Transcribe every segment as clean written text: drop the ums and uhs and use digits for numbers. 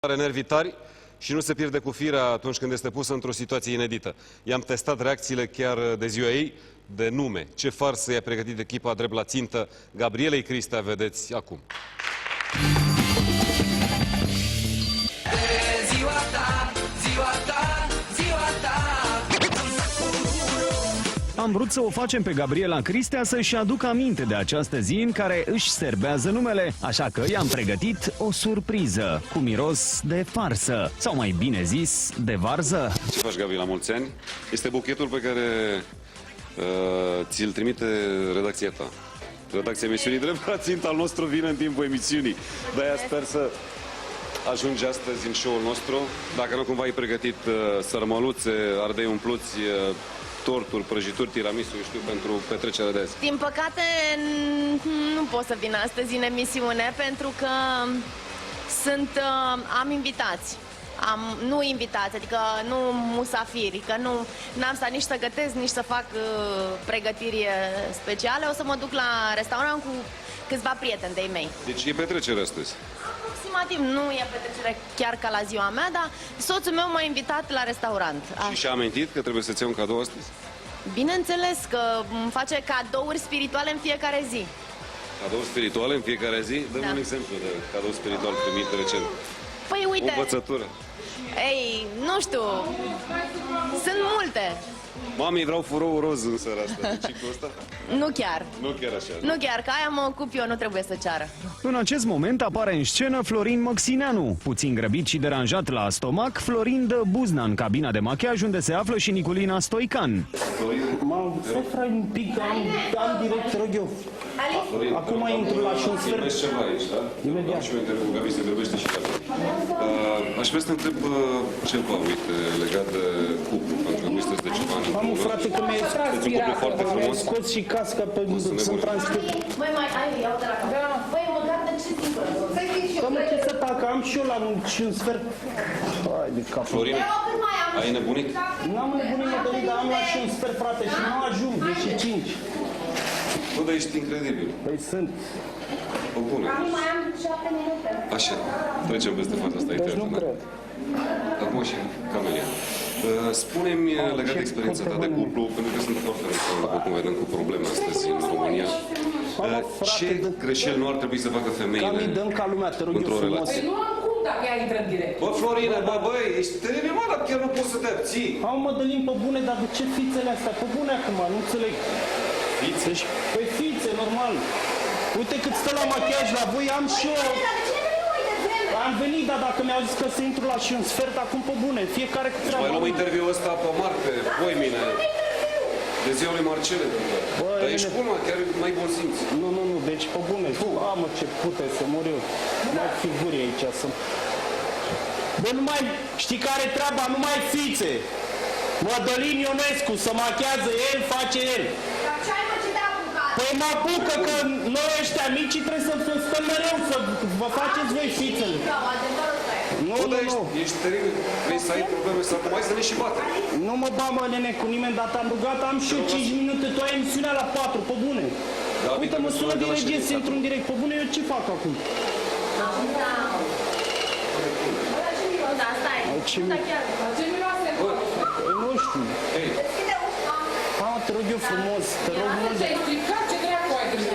Are nervii tari și nu se pierde cu firea atunci când este pusă într-o situație inedită. I-am testat reacțiile chiar de ziua ei, de nume. Ce farsă i-a pregătit echipa drept la țintă Gabrielei Cristea, vedeți acum. Am vrut să o facem pe Gabriela Cristea să-și aducă aminte de această zi în care își serbează numele, așa că i-am pregătit o surpriză cu miros de farsă, sau mai bine zis, de varză. Ce faci, Gabi, la mulți ani? Este buchetul pe care ți-l trimite redacția ta. Redacția emisiunii drept la țintă al nostru vine în timpul emisiunii. De-aia sper să ajungi astăzi în show-ul nostru. Dacă nu, cumva ai pregătit sărmăluțe, ardei umpluți, torturi, prăjituri, tiramisu, știu, pentru petrecerea de azi. Din păcate, nu pot să vin astăzi în emisiune pentru că am invitați. Nu invitați, adică nu musafiri, că n-am stat nici să gătesc, nici să fac pregătiri speciale. O să mă duc la restaurant cu câțiva prieteni de-ai mei. Deci e petrecere astăzi? Aproximativ, nu e petrecere chiar ca la ziua mea, dar soțul meu m-a invitat la restaurant. Și și-a amintit că trebuie să-ți iau un cadou astăzi? Bineînțeles că îmi face cadouri spirituale în fiecare zi. Cadouri spirituale în fiecare zi? Dă-mi un exemplu de cadou spiritual primit recent. Păi uite... O învățătură. Ei, nu știu, sunt multe. Mami, vreau furou roz în seara asta. De ciclul ăsta? Nu chiar. Nu chiar așa. Nu chiar, că aia mă ocup eu, nu trebuie să ceară. În acest moment apare în scenă Florin Măxineanu. Puțin grăbit și deranjat la stomac, Florin dă buzna în cabina de machiaj unde se află și Niculina Stoican. M-am frai un pic, am direct, rog eu. Acum intru la și un sfert. Vezi ceva aici, da? Imediat. Și eu interviu cu Gabi, se grăbește și Gabi. Aș vrea să te întreb ceva, uite, legat de cuplu, pentru că nu sunteți de ceva. Am un frate că mi-a foarte frumos. scos și casca pe sunt transport. Băi, mai ai, iau de la cap. Băi, măcar de ce zic? Că mă ce să tacă, am și eu la și un sfert. Hai de cap. Florin, ai nebunit? N-am nebunit mădălit, dar am la și un sfert, frate, și nu ajung, e și 5. Bă, dar ești incredibil. Păi sunt. Bă, bune. Mai am 7 minute. Așa, trecem peste fata asta. Deci nu cred. Acum și Camelia. Spune-mi legat de experiența ta de cuplu, pentru că sunt foarte mulți, cum vedem, cu probleme astăzi în România. Ce greșeli nu ar trebui să facă femeile Cam îi dăm ca lumea, te rog eu frumos. Nu am cum dacă ea intră în direct. Bă, Florine, băi, ești teribil, mă, dar chiar nu poți să te abții. Am Mădălin pe bune, dar de ce fițele astea? Pe bune acum, nu înțeleg. Fițe? Păi fițe, normal. Uite cât stă la machiaj la voi, am și eu. Am venit, dar dacă mi-au zis că să intru la și un sfert, acum pe bune, fiecare cu treaba. Mai luăm interviul ăsta pe Marte, voi mine. De ziua lui Marcele, dar ești cum, chiar mai bun simț. Nu, deci pe bune. Amă, ce pute să mor eu. Mai figuri aici să... Bă, nu mai, știi care e treaba? Nu mai fițe. Mădălin Ionescu, să machează el, face el. Dar ce ai, mă, ce te-a apucat? Păi mă apucă că noi ăștia mici trebuie să stăm mereu, să vă faceți voi fițele. Nu, Ești teribil, vrei să ai probleme sau mai să ne și bate. Nu mă ba, mă, nene, cu nimeni, dar te-am rugat, am și eu 5 minute, tu ai emisiunea la 4, pe bune. Uite, mă sună din regie să intru în direct, pe bune, eu ce fac acum? Da, stai. Ce miroase? Păi nu știu. Te rog eu frumos, te rog mult de... Ți-ai stricat? Ce dracu ai grijă?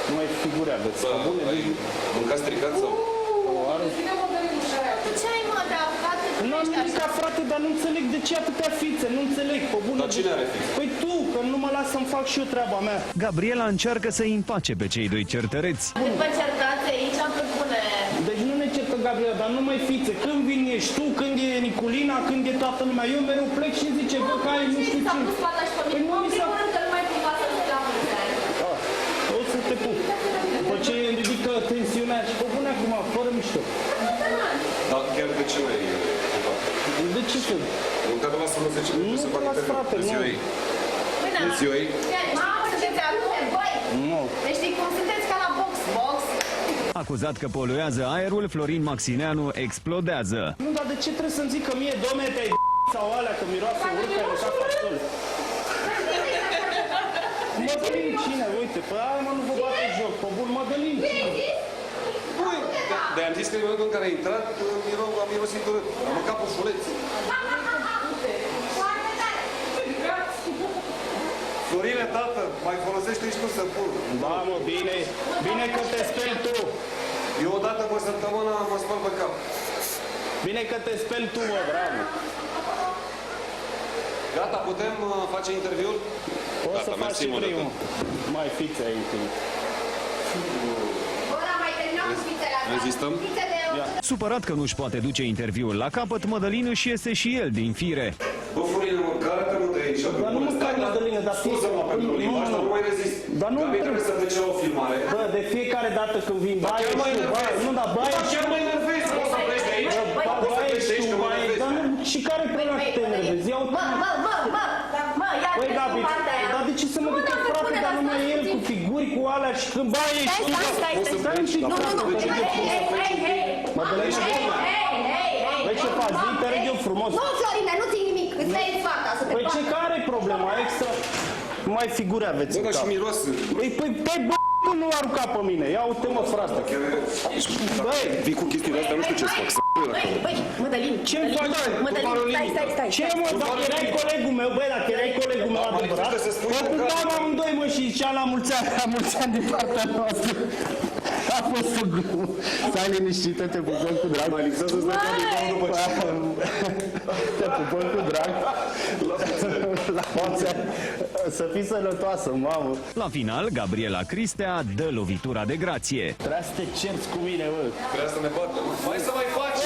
Nu mai figuri aveți, pe bune. Ai mâncat stricat sau? Deschide Mădălinul și aia. Ce ai, mă, te-a apucat? Nu am nimic, frate, dar nu înțeleg de ce atâtea fițe, nu înțeleg, pe bune. Dar cine are fițe? Păi tu, că nu mă las să-mi fac și eu treaba mea. Gabriela încearcă să împace pe cei doi certăreți. Vă certați aici, am pe bune. Deci nu ne certă, Gabriela, dar nu mai fițe. Când vin ești tu, când e Niculina, când e toată lumea. Eu mereu plec și zice, bă, că ai nu știu S-a ce. pus fata și pe mine. În primul rând că nu mai pun fata să la mulți ani. O să te pup. După ce ridică tensiunea și pe bune acum, fără mișto. Dar chiar de ce n-ai? De ce să? Nu te las să nu zice, Nu să te facă las, frate, de nu. ziua ei. Păi da. De ziua ei. Mamă, sunteți acum, băi! Nu. Deci știi cum sunteți ca la box. Acuzat că poluează aerul, Florin Măxineanu explodează. Nu, dar de ce trebuie să-mi zică mie, domne, te-ai sau alea, că miroase urcă, ca fasol? Mădălin cine? Uite, pe aia mă nu vă bate joc, pe bun Mădălin cine? Băi, dar Dar am zis că în momentul în care a intrat, am mirosit urât. Am mâncat pușuleț. Florine, tată, mai folosește și tu săpun. Da, mă, bine, bine că te speli tu. Eu odată pe săptămână mă spăl pe cap. Bine că te speli tu, mă, bravo. Gata, putem face interviul? Poți Gata, să faci mersi și mult de primul. Mai fiți aici. Ora mai terminat cu fițele astea. Rezistăm? Fițe de... Supărat că nu-și poate duce interviul la capăt, Mădălin își iese și el din fire. Bă, Florine, mă, care-te-mă de aici? Dar nu măcar, Mădăline, dar Scuză-mă pentru limbaj, dar nu mai rezist. Dar nu- Gabi trebuie să plece la o filmare. Bă, de fiecare dată când vin Dar baie chiar mă și tu, enervezi. nu, dar baie Dar și chiar mă enervezi, că o să pleci de aici? Poți să baie pleci de și aici, tu, că mă baie, enervezi. dar nu, și care e problema că te enervezi? Iau, Mă, ia băi, Gabi, dar de ce să mă duc eu, frate, dar numai el cu figuri, cu alea și când baie și tu, Stai un pic, Mădălina, băi, ce faci? Zi, te rog eu frumos. Nu, Florine, nu țin nimic, îți vei fata să te Păi ce, faci. care e problema? Extra, mai figuri aveți Bă, în dar și cap. miros. Păi, bă, tu nu arunca pe mine. Ia uite, mă, frate. Băi, Vii cu chestiile astea, nu știu ce-ți fac. Băi, Mădălin, ce-mi faci? Mădălin, stai. Ce, mă, dacă erai colegul meu, băi, dacă erai colegul meu adevărat, trebuie să spui mă că- puteam amândoi, mă, și zicea la mulți ani din partea noastră. A fost o glumă. Stai liniștită, te pupăm cu drag. Mai lipsează să stai ca după ce. Te pupăm cu drag. La mulți ani. Să fii sănătoasă, mamă. La final, Gabriela Cristea dă lovitura de grație. Trebuie să te cerți cu mine, mă. Vrea să ne bată. Mai să mai faci!